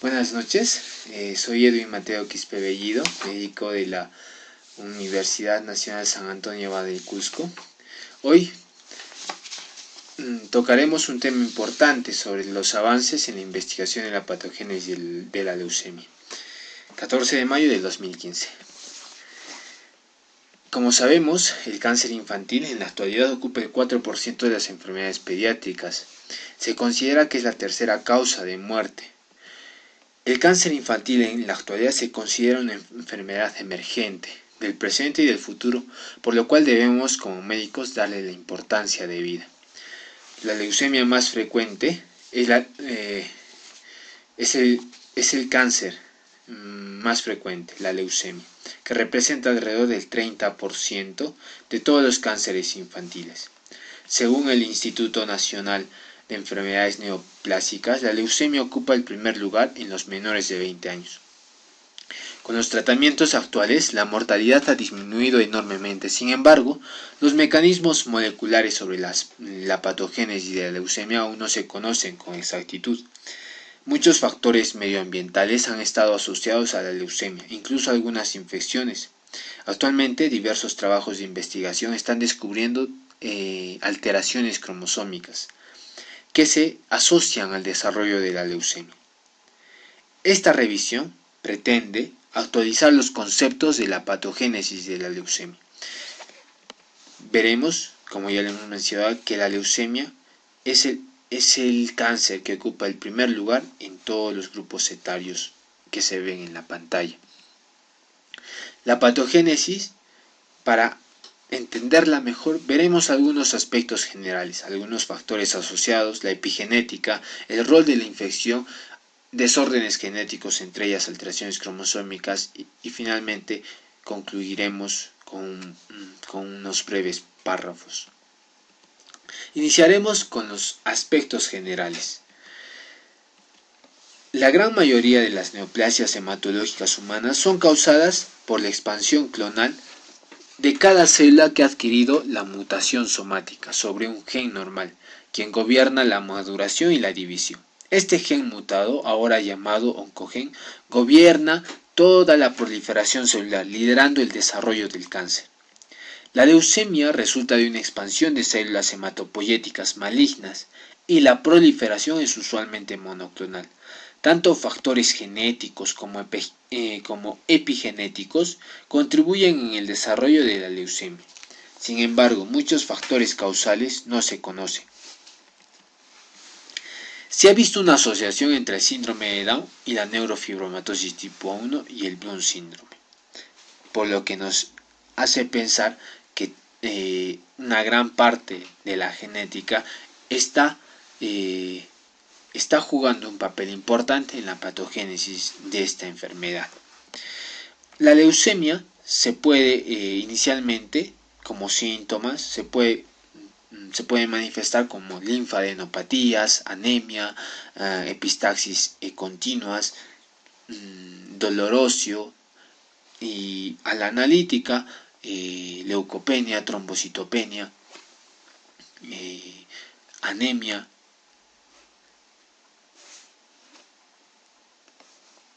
Buenas noches, soy Edwin Mateo Quispe Bellido, médico de la Universidad Nacional San Antonio Abad del Cusco. Hoy tocaremos un tema importante sobre los avances en la investigación de la patogénesis de la leucemia. 14 de mayo del 2015. Como sabemos, el cáncer infantil en la actualidad ocupa el 4% de las enfermedades pediátricas. Se considera que es la tercera causa de muerte. El cáncer infantil en la actualidad se considera una enfermedad emergente del presente y del futuro, por lo cual debemos como médicos darle la importancia debida. La leucemia más frecuente es el cáncer más frecuente, la leucemia, que representa alrededor del 30% de todos los cánceres infantiles. Según el Instituto Nacional de Enfermedades Neoplásicas, la leucemia ocupa el primer lugar en los menores de 20 años. Con los tratamientos actuales, la mortalidad ha disminuido enormemente. Sin embargo, los mecanismos moleculares sobre la patogénesis de la leucemia aún no se conocen con exactitud. Muchos factores medioambientales han estado asociados a la leucemia, incluso algunas infecciones. Actualmente, diversos trabajos de investigación están descubriendo alteraciones cromosómicas que se asocian al desarrollo de la leucemia. Esta revisión pretende actualizar los conceptos de la patogénesis de la leucemia. Veremos, como ya le hemos mencionado, que la leucemia es el cáncer que ocupa el primer lugar en todos los grupos etarios que se ven en la pantalla. La patogénesis, para entenderla mejor, veremos algunos aspectos generales, algunos factores asociados, la epigenética, el rol de la infección, desórdenes genéticos, entre ellas alteraciones cromosómicas, y finalmente concluiremos con unos breves párrafos. Iniciaremos con los aspectos generales. La gran mayoría de las neoplasias hematológicas humanas son causadas por la expansión clonal de cada célula que ha adquirido la mutación somática sobre un gen normal, quien gobierna la maduración y la división. Este gen mutado, ahora llamado oncogen, gobierna toda la proliferación celular, liderando el desarrollo del cáncer. La leucemia resulta de una expansión de células hematopoyéticas malignas y la proliferación es usualmente monoclonal. Tanto factores genéticos como epigenéticos contribuyen en el desarrollo de la leucemia. Sin embargo, muchos factores causales no se conocen. Se ha visto una asociación entre el síndrome de Down y la neurofibromatosis tipo 1 y el Bloom síndrome, por lo que nos hace pensar que una gran parte de la genética está jugando un papel importante en la patogénesis de esta enfermedad. La leucemia se puede inicialmente, como síntomas, se puede manifestar como linfadenopatías, anemia, epistaxis continuas, dolor óseo, y a la analítica, leucopenia, trombocitopenia, anemia.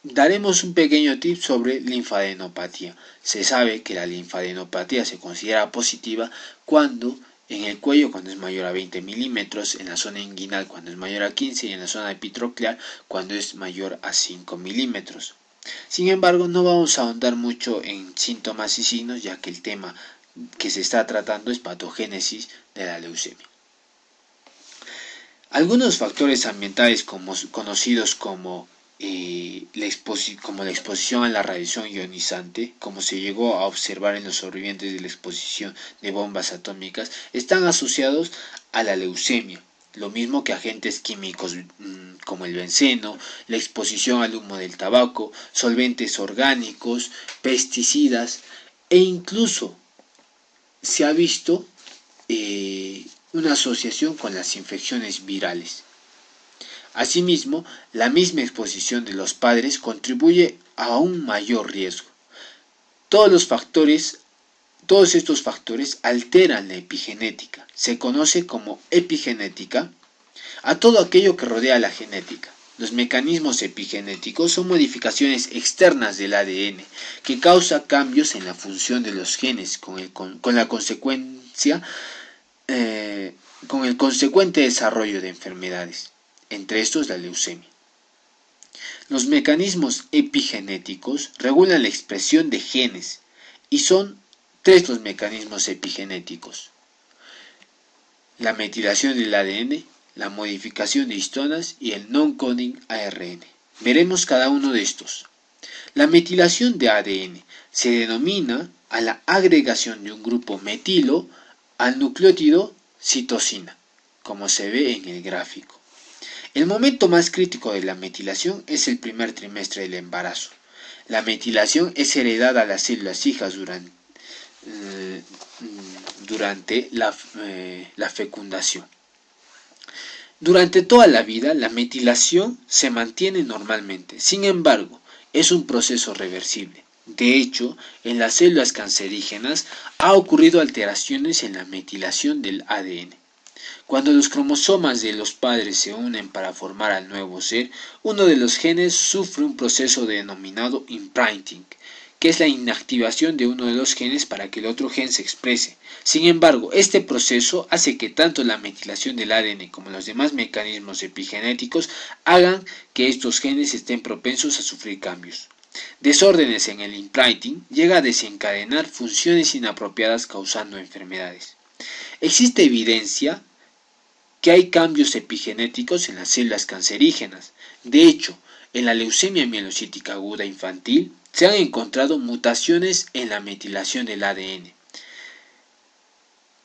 Daremos un pequeño tip sobre linfadenopatía. Se sabe que la linfadenopatía se considera positiva cuando en el cuello cuando es mayor a 20 milímetros, en la zona inguinal cuando es mayor a 15 y en la zona epitroclear cuando es mayor a 5 milímetros. Sin embargo, no vamos a ahondar mucho en síntomas y signos, ya que el tema que se está tratando es patogénesis de la leucemia. Algunos factores ambientales conocidos como la exposición a la radiación ionizante, como se llegó a observar en los sobrevivientes de la exposición de bombas atómicas, están asociados a la leucemia, lo mismo que agentes químicos como el benceno, la exposición al humo del tabaco, solventes orgánicos, pesticidas, e incluso se ha visto una asociación con las infecciones virales. Asimismo, la misma exposición de los padres contribuye a un mayor riesgo. Todos estos factores alteran la epigenética. Se conoce como epigenética a todo aquello que rodea la genética. Los mecanismos epigenéticos son modificaciones externas del ADN que causan cambios en la función de los genes con el consecuente desarrollo de enfermedades, entre estos la leucemia. Los mecanismos epigenéticos regulan la expresión de genes y son tres los mecanismos epigenéticos: la metilación del ADN, la modificación de histonas y el non-coding ARN. Veremos cada uno de estos. La metilación de ADN se denomina a la agregación de un grupo metilo al nucleótido citosina, como se ve en el gráfico. El momento más crítico de la metilación es el primer trimestre del embarazo. La metilación es heredada a las células hijas durante la fecundación. Durante toda la vida, la metilación se mantiene normalmente. Sin embargo, es un proceso reversible. De hecho, en las células cancerígenas ha ocurrido alteraciones en la metilación del ADN. Cuando los cromosomas de los padres se unen para formar al nuevo ser, uno de los genes sufre un proceso denominado imprinting, que es la inactivación de uno de los genes para que el otro gen se exprese. Sin embargo, este proceso hace que tanto la metilación del ADN como los demás mecanismos epigenéticos hagan que estos genes estén propensos a sufrir cambios. Desórdenes en el imprinting llega a desencadenar funciones inapropiadas causando enfermedades. Existe evidencia que hay cambios epigenéticos en las células cancerígenas. De hecho, en la leucemia mielocítica aguda infantil se han encontrado mutaciones en la metilación del ADN.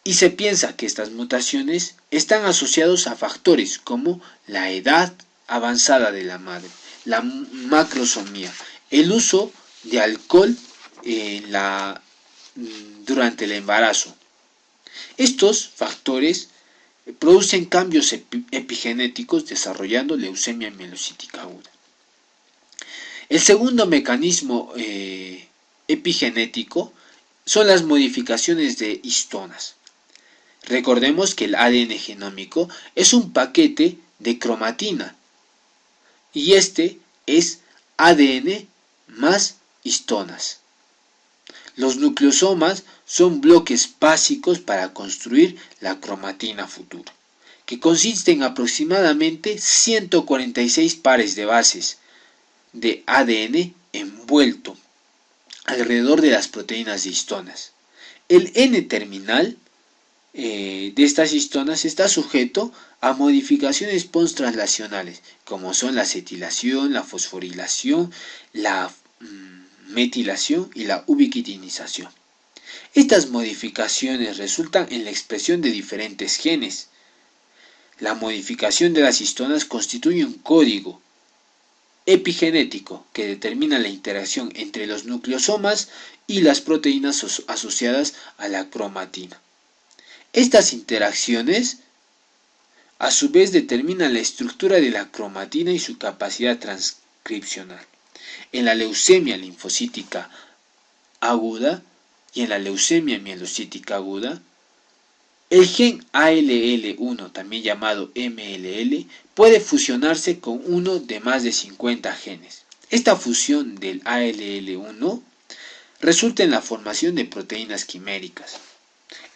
Y se piensa que estas mutaciones están asociadas a factores como la edad avanzada de la madre, la macrosomía, el uso de alcohol durante el embarazo. Estos factores producen cambios epigenéticos desarrollando leucemia mielocítica aguda. El segundo mecanismo epigenético son las modificaciones de histonas. Recordemos que el ADN genómico es un paquete de cromatina y este es ADN más histonas. Los nucleosomas son bloques básicos para construir la cromatina futura, que consiste en aproximadamente 146 pares de bases de ADN envuelto alrededor de las proteínas de histonas. El N-terminal de estas histonas está sujeto a modificaciones post-translacionales, como son la acetilación, la fosforilación, la metilación y la ubiquitinización. Estas modificaciones resultan en la expresión de diferentes genes. La modificación de las histonas constituye un código epigenético que determina la interacción entre los nucleosomas y las proteínas asociadas a la cromatina. Estas interacciones a su vez determinan la estructura de la cromatina y su capacidad transcripcional. En la leucemia linfocítica aguda y en la leucemia mielocítica aguda, el gen ALL1, también llamado MLL, puede fusionarse con uno de más de 50 genes. Esta fusión del ALL1 resulta en la formación de proteínas quiméricas.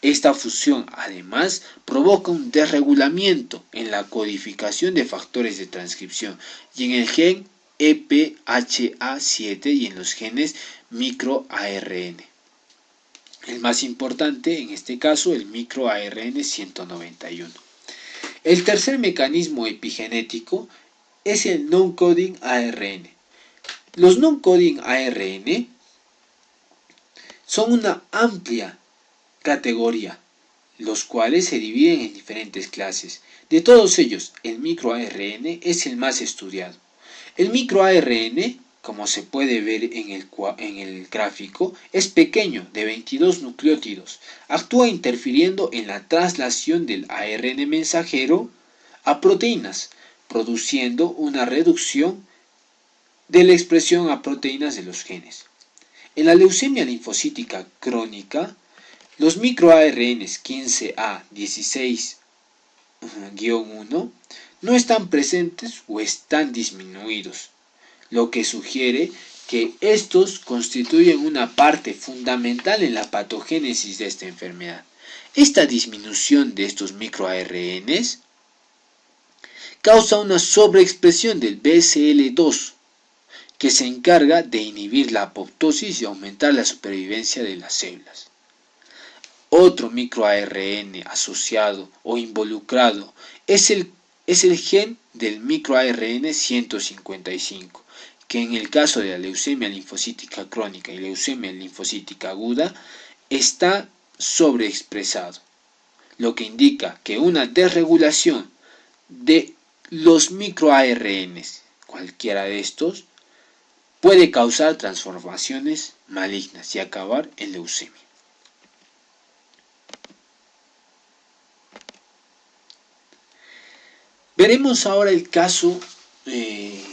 Esta fusión además provoca un desregulamiento en la codificación de factores de transcripción y en el gen EPHA7 y en los genes microARN. El más importante en este caso, el microARN 191. El tercer mecanismo epigenético es el non-coding ARN. Los non-coding ARN son una amplia categoría, los cuales se dividen en diferentes clases. De todos ellos, el microARN es el más estudiado. El microARN, como se puede ver en el gráfico, es pequeño, de 22 nucleótidos. Actúa interfiriendo en la traslación del ARN mensajero a proteínas, produciendo una reducción de la expresión a proteínas de los genes. En la leucemia linfocítica crónica, los microARNs 15A16-1 no están presentes o están disminuidos, lo que sugiere que estos constituyen una parte fundamental en la patogénesis de esta enfermedad. Esta disminución de estos microARNs causa una sobreexpresión del BCL2, que se encarga de inhibir la apoptosis y aumentar la supervivencia de las células. Otro microARN asociado o involucrado es el gen del microARN 155, que en el caso de la leucemia linfocítica crónica y leucemia linfocítica aguda está sobreexpresado, lo que indica que una desregulación de los microARNs, cualquiera de estos, puede causar transformaciones malignas y acabar en leucemia. Veremos ahora el caso, el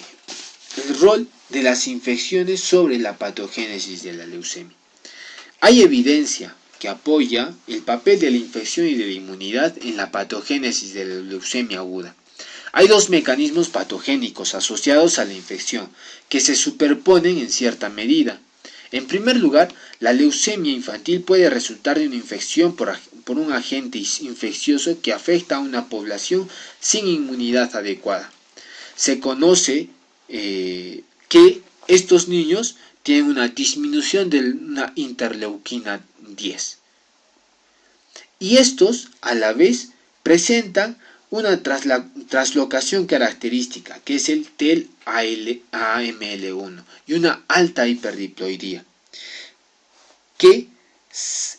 rol de las infecciones sobre la patogénesis de la leucemia. Hay evidencia que apoya el papel de la infección y de la inmunidad en la patogénesis de la leucemia aguda. Hay dos mecanismos patogénicos asociados a la infección que se superponen en cierta medida. En primer lugar, la leucemia infantil puede resultar de una infección por un agente infeccioso que afecta a una población sin inmunidad adecuada. Se conoce que estos niños tienen una disminución de una interleuquina 10. Y estos, a la vez, presentan una traslocación característica, que es el TEL-AML1, y una alta hiperdiploidía, que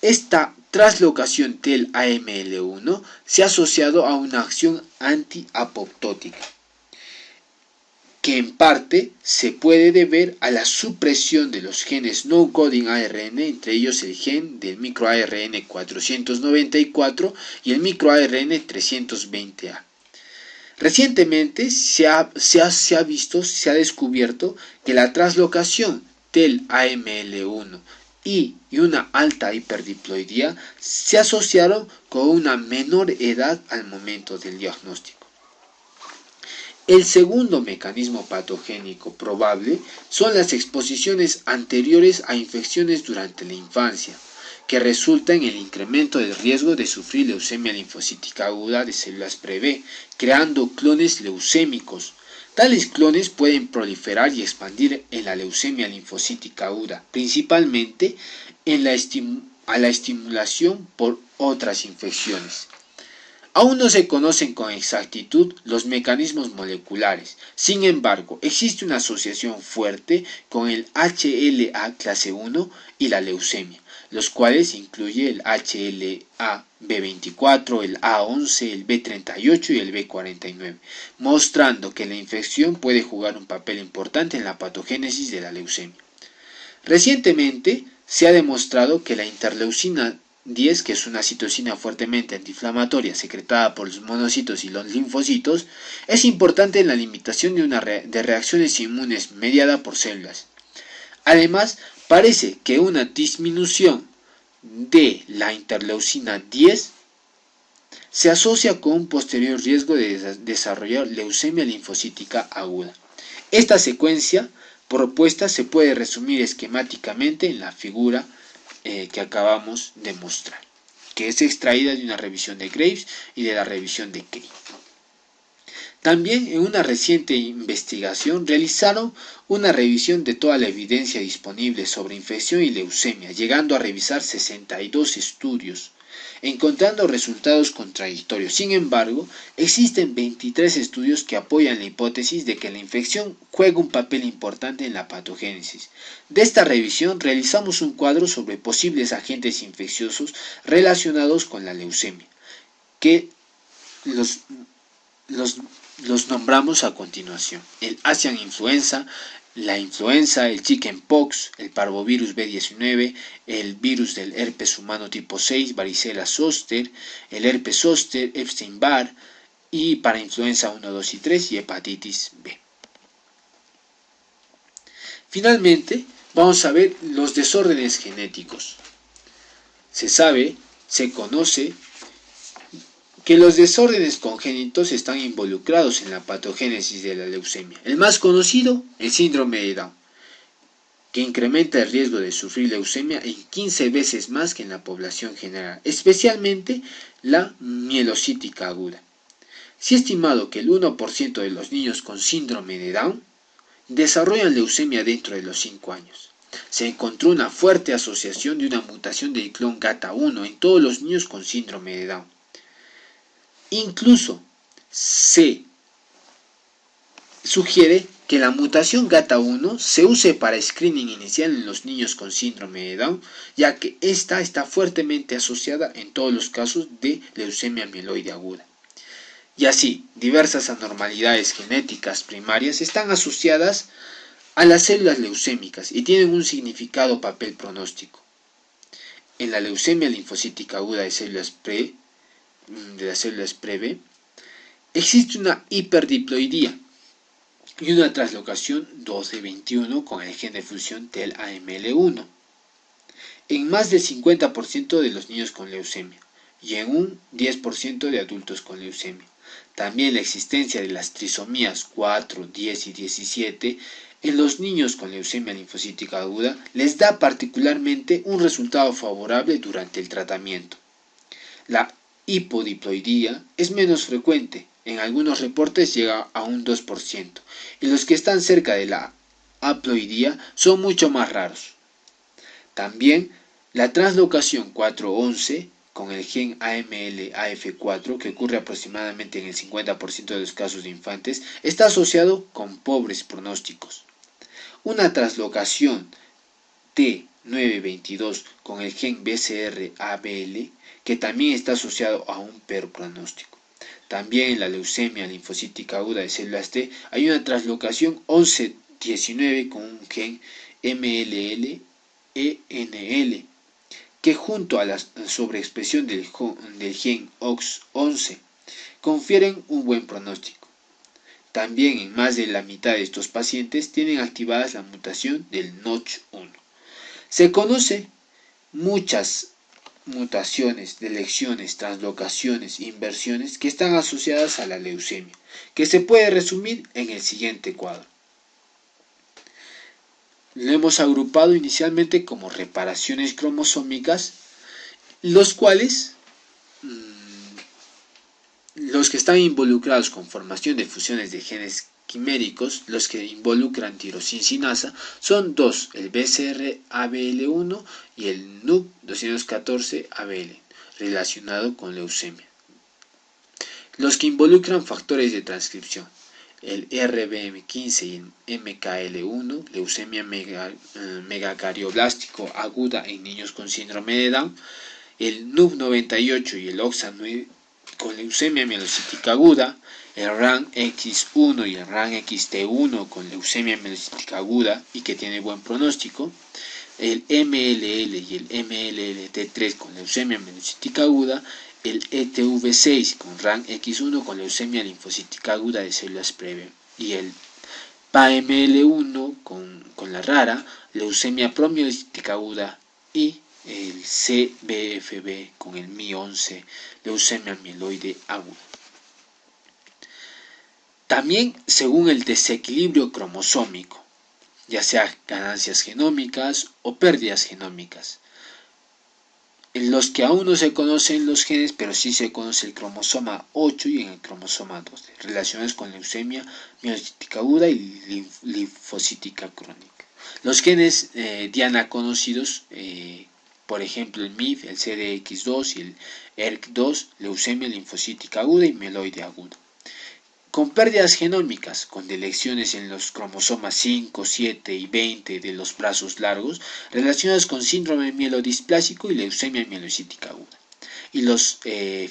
esta traslocación TEL-AML1 se ha asociado a una acción antiapoptótica, que en parte se puede deber a la supresión de los genes no-coding ARN, entre ellos el gen del microARN 494 y el microARN 320A. Recientemente se ha descubierto que la traslocación del AML1 y una alta hiperdiploidía se asociaron con una menor edad al momento del diagnóstico. El segundo mecanismo patogénico probable son las exposiciones anteriores a infecciones durante la infancia, que resulta en el incremento del riesgo de sufrir leucemia linfocítica aguda de células pre-B, creando clones leucémicos. Tales clones pueden proliferar y expandir en la leucemia linfocítica aguda, principalmente a la estimulación por otras infecciones. Aún no se conocen con exactitud los mecanismos moleculares, sin embargo, existe una asociación fuerte con el HLA clase 1 y la leucemia, los cuales incluye el HLA-B24, el A11, el B38 y el B49, mostrando que la infección puede jugar un papel importante en la patogénesis de la leucemia. Recientemente se ha demostrado que la interleucina 10, que es una citocina fuertemente antiinflamatoria secretada por los monocitos y los linfocitos, es importante en la limitación de reacciones inmunes mediada por células. Además, parece que una disminución de la interleucina 10 se asocia con un posterior riesgo de desarrollar leucemia linfocítica aguda. Esta secuencia propuesta se puede resumir esquemáticamente en la figura que acabamos de mostrar, que es extraída de una revisión de Graves y de la revisión de Kay. También en una reciente investigación realizaron una revisión de toda la evidencia disponible sobre infección y leucemia, llegando a revisar 62 estudios, encontrando resultados contradictorios. Sin embargo, existen 23 estudios que apoyan la hipótesis de que la infección juega un papel importante en la patogénesis. De esta revisión realizamos un cuadro sobre posibles agentes infecciosos relacionados con la leucemia, que los nombramos a continuación: el Asian Influenza, la influenza, el chickenpox, el parvovirus B19, el virus del herpes humano tipo 6, varicela zoster, el herpes zoster, Epstein-Barr, y para influenza 1, 2 y 3 y hepatitis B. Finalmente, vamos a ver los desórdenes genéticos. Se conoce que los desórdenes congénitos están involucrados en la patogénesis de la leucemia. El más conocido, el síndrome de Down, que incrementa el riesgo de sufrir leucemia en 15 veces más que en la población general, especialmente la mielocítica aguda. Se ha estimado que el 1% de los niños con síndrome de Down desarrollan leucemia dentro de los 5 años. Se encontró una fuerte asociación de una mutación del clon GATA1 en todos los niños con síndrome de Down. Incluso se sugiere que la mutación GATA1 se use para screening inicial en los niños con síndrome de Down, ya que esta está fuertemente asociada en todos los casos de leucemia mieloide aguda. Y así, diversas anormalidades genéticas primarias están asociadas a las células leucémicas y tienen un significado papel pronóstico. En la leucemia linfocítica aguda de las células pre-B, existe una hiperdiploidía y una translocación 12-21 con el gen de fusión TEL-AML1 en más del 50% de los niños con leucemia y en un 10% de adultos con leucemia. También la existencia de las trisomías 4, 10 y 17 en los niños con leucemia linfocítica aguda les da particularmente un resultado favorable durante el tratamiento. La hipodiploidía es menos frecuente, en algunos reportes llega a un 2%, y los que están cerca de la haploidía son mucho más raros. También la translocación 411 con el gen AML-AF4, que ocurre aproximadamente en el 50% de los casos de infantes, está asociado con pobres pronósticos. Una translocación T922 con el gen BCR-ABL, que también está asociado a un peor pronóstico. También en la leucemia linfocítica aguda de células T hay una translocación 1119 con un gen MLL-ENL, que junto a la sobreexpresión del gen OX11 confieren un buen pronóstico. También en más de la mitad de estos pacientes tienen activadas la mutación del Notch1. Se conoce muchas mutaciones, delecciones, translocaciones, inversiones que están asociadas a la leucemia, que se puede resumir en el siguiente cuadro. Lo hemos agrupado inicialmente como reparaciones cromosómicas, los cuales los que están involucrados con formación de fusiones de genes quiméricos, los que involucran tirosincinasa, son dos, el BCR-ABL1 y el NUP214-ABL, relacionado con leucemia. Los que involucran factores de transcripción, el RBM15 y el MKL1, leucemia megacardioblástico aguda en niños con síndrome de Down, el NUP98 y el OXA9 con leucemia mielocítica aguda, el RAN-X1 y el RAN-XT1 con leucemia mielocítica aguda y que tiene buen pronóstico, el MLL y el MLLT3 con leucemia mielocítica aguda, el ETV6 con RAN-X1 con leucemia linfocítica aguda de células pre-B y el PAML1 con la rara leucemia promielocítica aguda y el CBFB con el Mi11 leucemia mieloide aguda. También según el desequilibrio cromosómico, ya sea ganancias genómicas o pérdidas genómicas. En los que aún no se conocen los genes, pero sí se conoce el cromosoma 8 y en el cromosoma 12, relacionados con leucemia mielocítica aguda y linfocítica crónica. Los genes Diana conocidos, por ejemplo el MIF, el CDX2 y el ERK2, leucemia linfocítica aguda y mieloide aguda. Con pérdidas genómicas, con delecciones en los cromosomas 5, 7 y 20 de los brazos largos, relacionadas con síndrome mielodisplásico y leucemia mielocítica aguda. Y los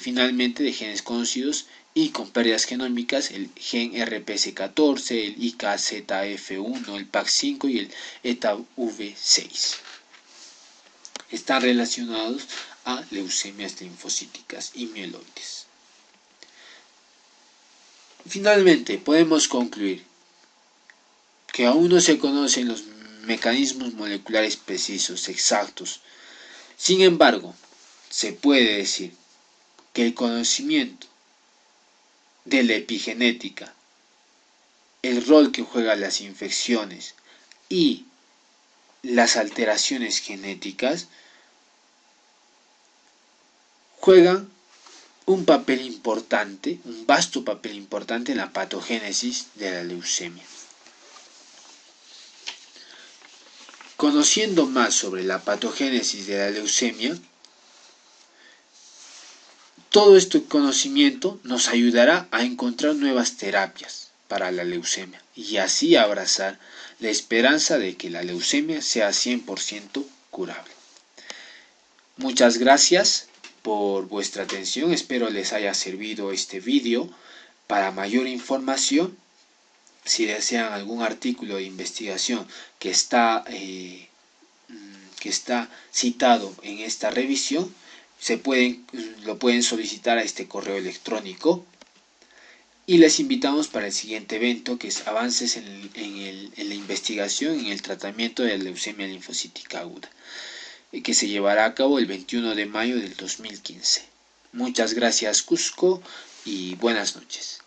finalmente de genes conocidos y con pérdidas genómicas, el gen RPC14, el IKZF1, el PAC5 y el ETAV6. Están relacionados a leucemias linfocíticas y mieloides. Finalmente, podemos concluir que aún no se conocen los mecanismos moleculares precisos, exactos. Sin embargo, se puede decir que el conocimiento de la epigenética, el rol que juegan las infecciones y las alteraciones genéticas juegan un papel importante, un vasto papel importante en la patogénesis de la leucemia. Conociendo más sobre la patogénesis de la leucemia, todo este conocimiento nos ayudará a encontrar nuevas terapias para la leucemia y así abrazar la esperanza de que la leucemia sea 100% curable. Muchas gracias por vuestra atención, espero les haya servido este vídeo. Para mayor información, si desean algún artículo de investigación que está citado en esta revisión, lo pueden solicitar a este correo electrónico. Y les invitamos para el siguiente evento, que es avances en la investigación en el tratamiento de la leucemia linfocítica aguda, que se llevará a cabo el 21 de mayo del 2015. Muchas gracias, Cusco, y buenas noches.